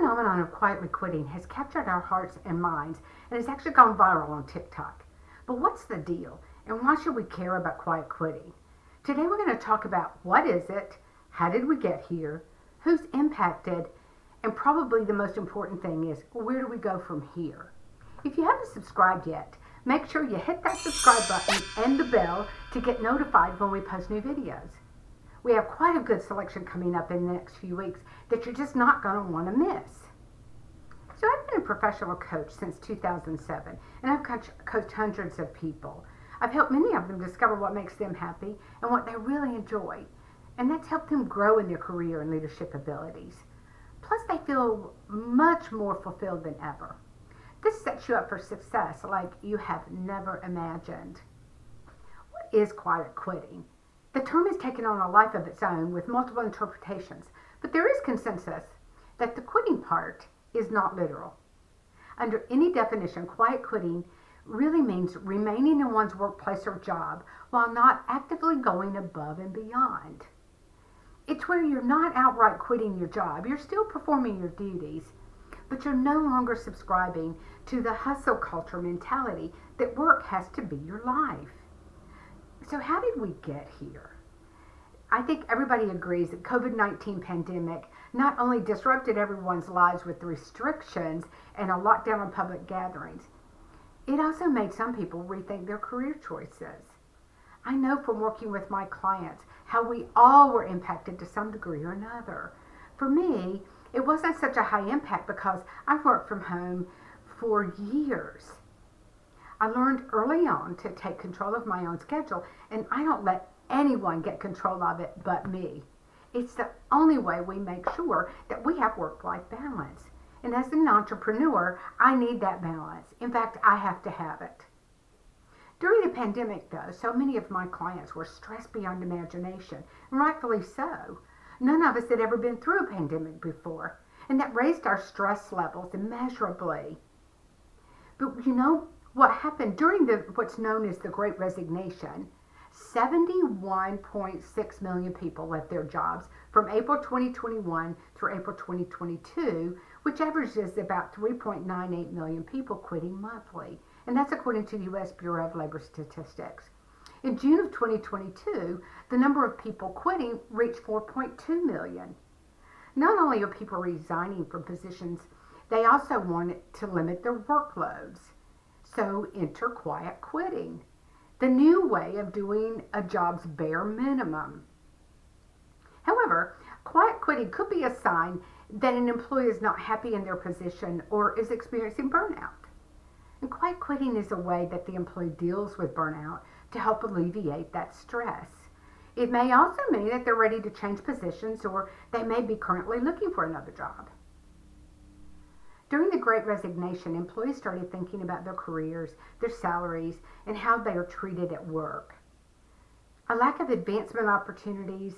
phenomenon of quietly quitting has captured our hearts and minds and has actually gone viral on TikTok. But what's the deal, and why should we care about quiet quitting? Today we're going to talk about what is it, how did we get here, who's impacted, and probably the most important thing is, where do we go from here? If you haven't subscribed yet, make sure you hit that subscribe button and the bell to get notified when we post new videos. We have quite a good selection coming up in the next few weeks that you're just not going to want to miss. So I've been a professional coach since 2007, and I've coached hundreds of people. I've helped many of them discover what makes them happy and what they really enjoy, and that's helped them grow in their career and leadership abilities. Plus, they feel much more fulfilled than ever. This sets you up for success like you have never imagined. What is quiet quitting? The term has taken on a life of its own with multiple interpretations, but there is consensus that the quitting part is not literal. Under any definition, quiet quitting really means remaining in one's workplace or job while not actively going above and beyond. It's where you're not outright quitting your job. You're still performing your duties, but you're no longer subscribing to the hustle culture mentality that work has to be your life. So how did we get here? I think everybody agrees that COVID-19 pandemic not only disrupted everyone's lives with restrictions and a lockdown on public gatherings, it also made some people rethink their career choices. I know from working with my clients how we all were impacted to some degree or another. For me, it wasn't such a high impact because I've worked from home for years. I learned early on to take control of my own schedule, and I don't let anyone get control of it but me. It's the only way we make sure that we have work-life balance. And as an entrepreneur, I need that balance. In fact, I have to have it. During the pandemic, though, so many of my clients were stressed beyond imagination, and rightfully so. None of us had ever been through a pandemic before, and that raised our stress levels immeasurably. But you know what happened during what's known as the Great Resignation? 71.6 million people left their jobs from April 2021 through April 2022, which averages about 3.98 million people quitting monthly. And that's according to the U.S. Bureau of Labor Statistics. In June of 2022, the number of people quitting reached 4.2 million. Not only are people resigning from positions, they also wanted to limit their workloads. So enter quiet quitting, the new way of doing a job's bare minimum. However, quiet quitting could be a sign that an employee is not happy in their position or is experiencing burnout. And quiet quitting is a way that the employee deals with burnout to help alleviate that stress. It may also mean that they're ready to change positions, or they may be currently looking for another job. During the Great Resignation, employees started thinking about their careers, their salaries, and how they are treated at work. A lack of advancement opportunities,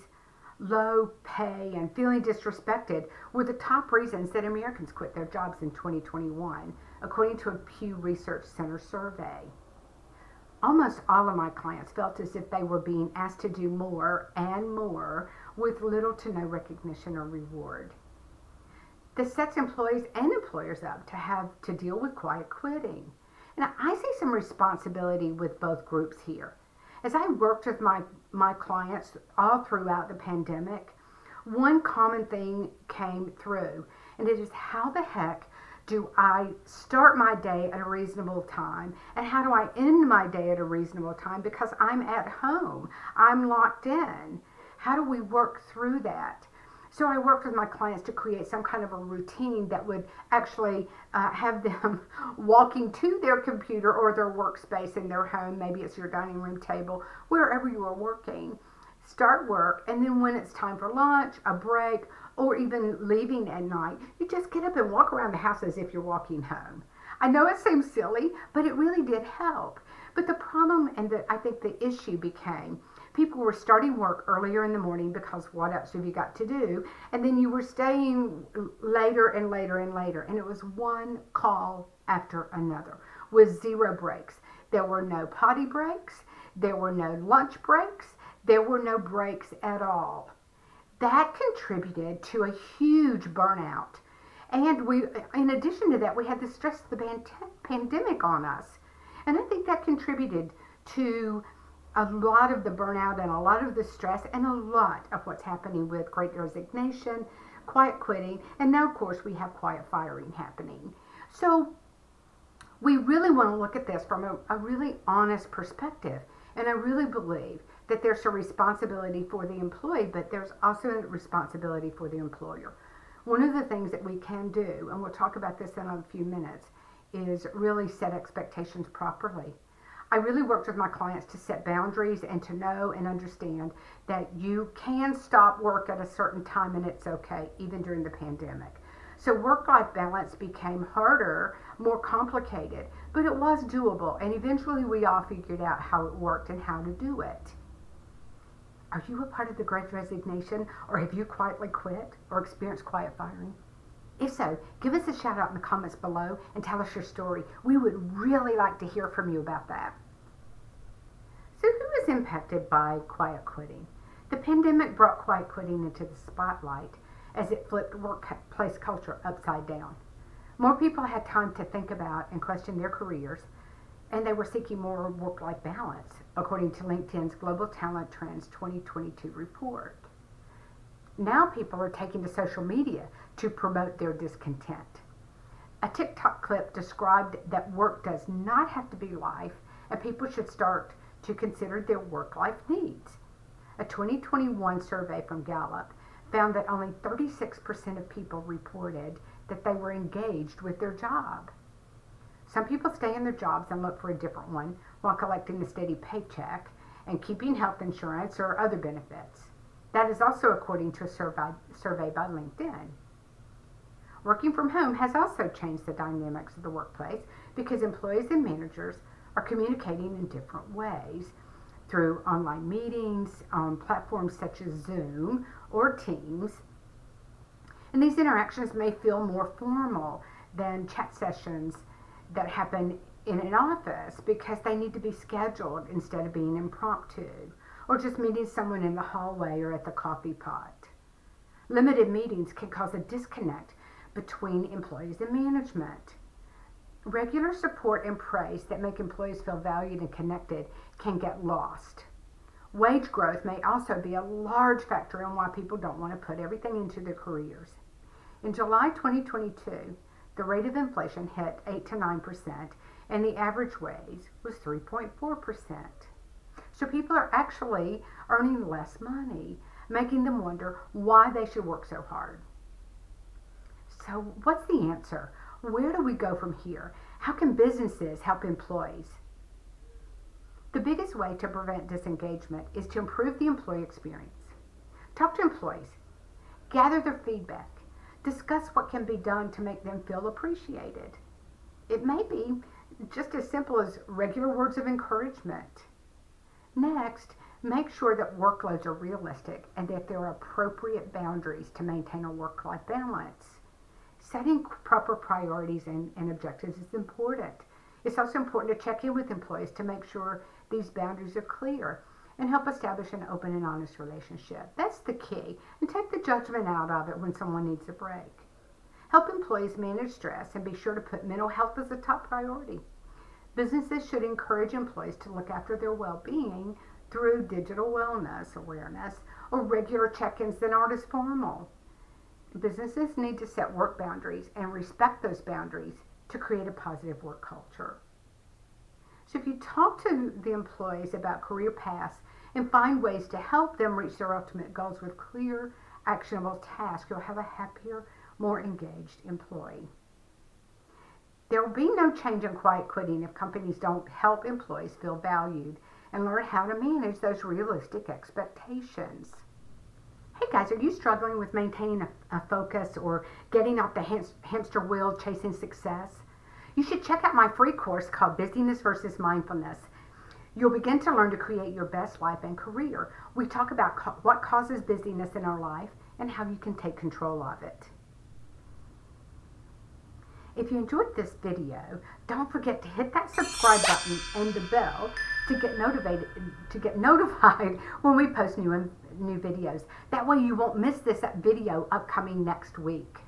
low pay, and feeling disrespected were the top reasons that Americans quit their jobs in 2021, according to a Pew Research Center survey. Almost all of my clients felt as if they were being asked to do more and more with little to no recognition or reward. This sets employees and employers up to have to deal with quiet quitting. And I see some responsibility with both groups here. As I worked with my clients all throughout the pandemic, one common thing came through, and it is, how the heck do I start my day at a reasonable time, and how do I end my day at a reasonable time because I'm at home, I'm locked in? How do we work through that? So I worked with my clients to create some kind of a routine that would actually have them walking to their computer or their workspace in their home. Maybe it's your dining room table, wherever you are working. Start work, and then when it's time for lunch, a break, or even leaving at night, you just get up and walk around the house as if you're walking home. I know it seems silly, but it really did help. But the problem, and I think the issue became, people were starting work earlier in the morning because what else have you got to do? And then you were staying later and later and later. And it was one call after another with zero breaks. There were no potty breaks. There were no lunch breaks. There were no breaks at all. That contributed to a huge burnout. And in addition to that, we had the stress of the pandemic on us. And I think that contributed to a lot of the burnout and a lot of the stress and a lot of what's happening with great resignation, quiet quitting, and now, of course, we have quiet firing happening. So we really want to look at this from a really honest perspective. And I really believe that there's a responsibility for the employee, but there's also a responsibility for the employer. One of the things that we can do, and we'll talk about this in a few minutes, is really set expectations properly. I really worked with my clients to set boundaries and to know and understand that you can stop work at a certain time and it's okay, even during the pandemic. So work-life balance became harder, more complicated, but it was doable. And eventually we all figured out how it worked and how to do it. Are you a part of the Great Resignation, or have you quietly quit or experienced quiet firing? If so, give us a shout out in the comments below and tell us your story. We would really like to hear from you about that. So who is impacted by quiet quitting? The pandemic brought quiet quitting into the spotlight as it flipped workplace culture upside down. More people had time to think about and question their careers, and they were seeking more work-life balance, according to LinkedIn's Global Talent Trends 2022 report. Now people are taking to social media to promote their discontent. A TikTok clip described that work does not have to be life, and people should start to consider their work-life needs. A 2021 survey from Gallup found that only 36% of people reported that they were engaged with their job. Some people stay in their jobs and look for a different one while collecting a steady paycheck and keeping health insurance or other benefits. That is also according to a survey by LinkedIn. Working from home has also changed the dynamics of the workplace because employees and managers are communicating in different ways through online meetings on platforms such as Zoom or Teams. And these interactions may feel more formal than chat sessions that happen in an office because they need to be scheduled instead of being impromptu, or just meeting someone in the hallway or at the coffee pot. Limited meetings can cause a disconnect between employees and management. Regular support and praise that make employees feel valued and connected can get lost. Wage growth may also be a large factor in why people don't want to put everything into their careers. In July 2022, the rate of inflation hit 8 to 9%, and the average wage was 3.4%. So people are actually earning less money, making them wonder why they should work so hard. So what's the answer? Where do we go from here? How can businesses help employees? The biggest way to prevent disengagement is to improve the employee experience. Talk to employees, gather their feedback, discuss what can be done to make them feel appreciated. It may be just as simple as regular words of encouragement. Next, make sure that workloads are realistic and that there are appropriate boundaries to maintain a work-life balance. Setting proper priorities and objectives is important. It's also important to check in with employees to make sure these boundaries are clear and help establish an open and honest relationship. That's the key, and take the judgment out of it when someone needs a break. Help employees manage stress and be sure to put mental health as a top priority. Businesses should encourage employees to look after their well-being through digital wellness awareness or regular check-ins that aren't as formal. Businesses need to set work boundaries and respect those boundaries to create a positive work culture. So if you talk to the employees about career paths and find ways to help them reach their ultimate goals with clear, actionable tasks, you'll have a happier, more engaged employee. There will be no change in quiet quitting if companies don't help employees feel valued and learn how to manage those realistic expectations. Hey guys, are you struggling with maintaining a focus or getting off the hamster wheel chasing success? You should check out my free course called Busyness versus Mindfulness. You'll begin to learn to create your best life and career. We talk about what causes busyness in our life and how you can take control of it. If you enjoyed this video, don't forget to hit that subscribe button and the bell to get notified when we post new videos. That way you won't miss this video upcoming next week.